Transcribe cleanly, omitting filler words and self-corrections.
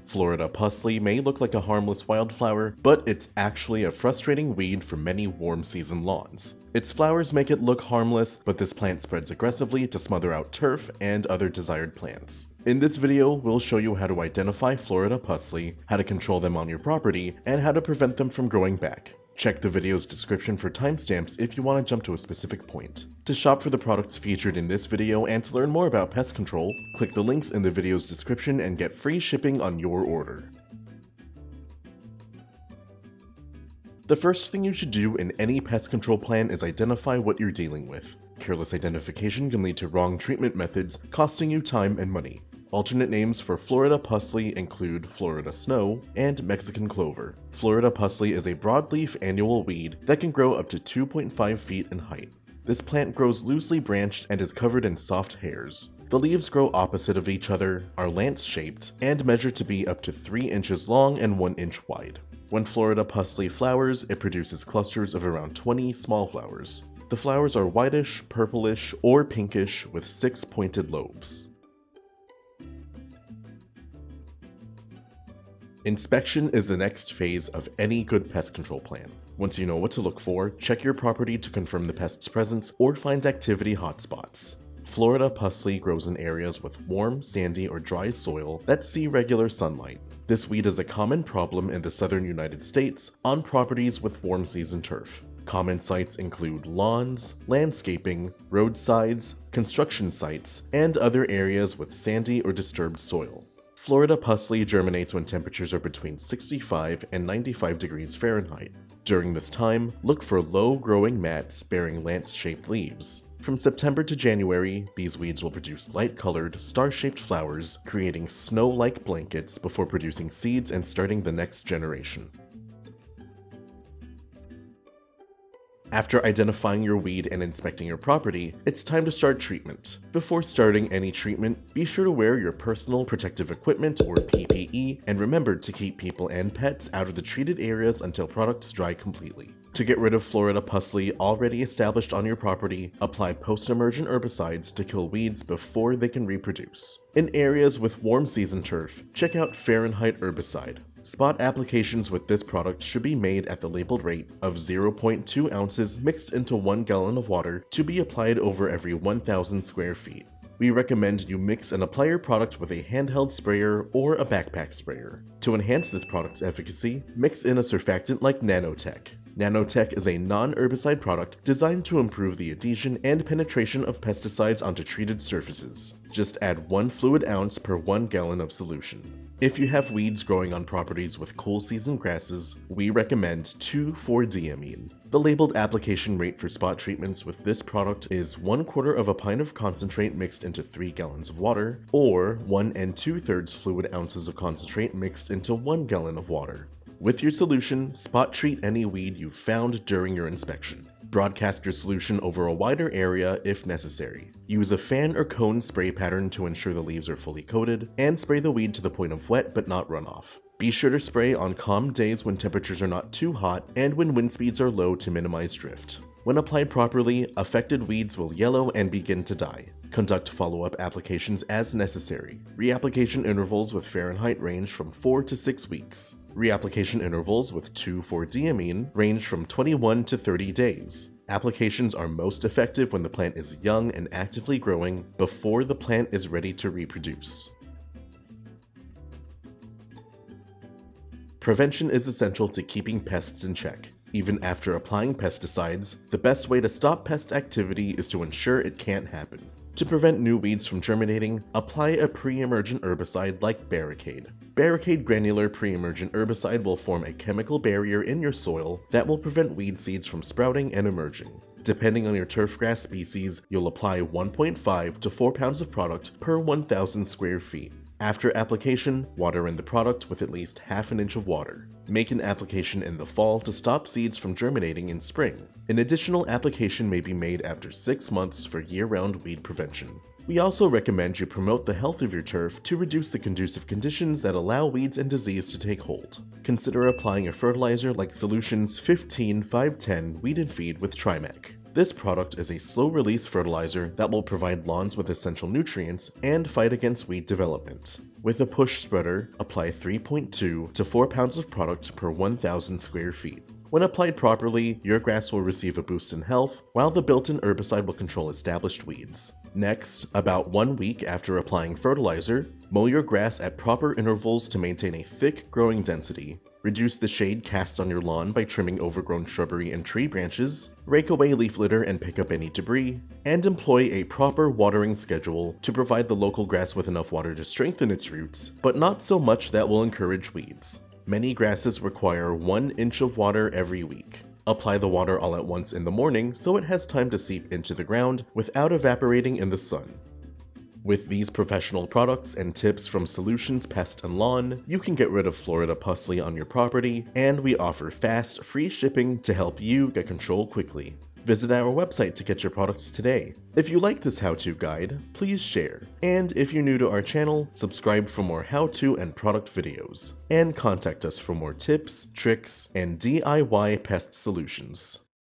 Florida Pusley may look like a harmless wildflower, but it's actually a frustrating weed for many warm season lawns. Its flowers make it look harmless, but this plant spreads aggressively to smother out turf and other desired plants. In this video, we'll show you how to identify Florida Pusley, how to control them on your property, and how to prevent them from growing back. Check the video's description for timestamps if you want to jump to a specific point. To shop for the products featured in this video and to learn more about pest control, click the links in the video's description and get free shipping on your order. The first thing you should do in any pest control plan is identify what you're dealing with. Careless identification can lead to wrong treatment methods, costing you time and money. Alternate names for Florida Pusley include Florida Snow and Mexican Clover. Florida Pusley is a broadleaf annual weed that can grow up to 2.5 feet in height. This plant grows loosely branched and is covered in soft hairs. The leaves grow opposite of each other, are lance-shaped, and measure to be up to 3 inches long and 1 inch wide. When Florida Pusley flowers, it produces clusters of around 20 small flowers. The flowers are whitish, purplish, or pinkish with 6 pointed lobes. Inspection is the next phase of any good pest control plan. Once you know what to look for, check your property to confirm the pest's presence or find activity hotspots. Florida Pusley grows in areas with warm, sandy, or dry soil that see regular sunlight. This weed is a common problem in the southern United States on properties with warm season turf. Common sites include lawns, landscaping, roadsides, construction sites, and other areas with sandy or disturbed soil. Florida Pusley germinates when temperatures are between 65 and 95 degrees Fahrenheit. During this time, look for low-growing mats bearing lance-shaped leaves. From September to January, these weeds will produce light-colored, star-shaped flowers, creating snow-like blankets before producing seeds and starting the next generation. After identifying your weed and inspecting your property, it's time to start treatment. Before starting any treatment, be sure to wear your personal protective equipment or PPE, and remember to keep people and pets out of the treated areas until products dry completely. To get rid of Florida Pusley already established on your property, apply post-emergent herbicides to kill weeds before they can reproduce. In areas with warm season turf, check out Fahrenheit Herbicide. Spot applications with this product should be made at the labeled rate of 0.2 ounces mixed into 1 gallon of water to be applied over every 1,000 square feet. We recommend you mix and apply your product with a handheld sprayer or a backpack sprayer. To enhance this product's efficacy, mix in a surfactant like Nanotech. Nanotech is a non-herbicide product designed to improve the adhesion and penetration of pesticides onto treated surfaces. Just add 1 fluid ounce per 1 gallon of solution. If you have weeds growing on properties with cool season grasses, we recommend 2,4-D Amine. The labeled application rate for spot treatments with this product is 1/4 of a pint of concentrate mixed into 3 gallons of water, or 1 2/3 fluid ounces of concentrate mixed into 1 gallon of water. With your solution, spot treat any weed you found during your inspection. Broadcast your solution over a wider area if necessary. Use a fan or cone spray pattern to ensure the leaves are fully coated, and spray the weed to the point of wet but not runoff. Be sure to spray on calm days when temperatures are not too hot and when wind speeds are low to minimize drift. When applied properly, affected weeds will yellow and begin to die. Conduct follow-up applications as necessary. Reapplication intervals with Fahrenheit range from 4 to 6 weeks. Reapplication intervals with 2,4-D Amine range from 21 to 30 days. Applications are most effective when the plant is young and actively growing before the plant is ready to reproduce. Prevention is essential to keeping pests in check. Even after applying pesticides, the best way to stop pest activity is to ensure it can't happen. To prevent new weeds from germinating, apply a pre-emergent herbicide like Barricade. Barricade granular pre-emergent herbicide will form a chemical barrier in your soil that will prevent weed seeds from sprouting and emerging. Depending on your turfgrass species, you'll apply 1.5 to 4 pounds of product per 1,000 square feet. After application, water in the product with at least ½ inch of water. Make an application in the fall to stop seeds from germinating in spring. An additional application may be made after 6 months for year-round weed prevention. We also recommend you promote the health of your turf to reduce the conducive conditions that allow weeds and disease to take hold. Consider applying a fertilizer like Solutions 15-510 Weed and Feed with Trimec. This product is a slow-release fertilizer that will provide lawns with essential nutrients and fight against weed development. With a push spreader, apply 3.2 to 4 pounds of product per 1,000 square feet. When applied properly, your grass will receive a boost in health, while the built-in herbicide will control established weeds. Next, about 1 week after applying fertilizer, mow your grass at proper intervals to maintain a thick growing density. Reduce the shade cast on your lawn by trimming overgrown shrubbery and tree branches, rake away leaf litter and pick up any debris, and employ a proper watering schedule to provide the local grass with enough water to strengthen its roots, but not so much that will encourage weeds. Many grasses require 1 inch of water every week. Apply the water all at once in the morning so it has time to seep into the ground without evaporating in the sun. With these professional products and tips from Solutions Pest and Lawn, you can get rid of Florida Pusley on your property, and we offer fast, free shipping to help you get control quickly. Visit our website to get your products today. If you like this how-to guide, please share. And if you're new to our channel, subscribe for more how-to and product videos. And contact us for more tips, tricks, and DIY pest solutions.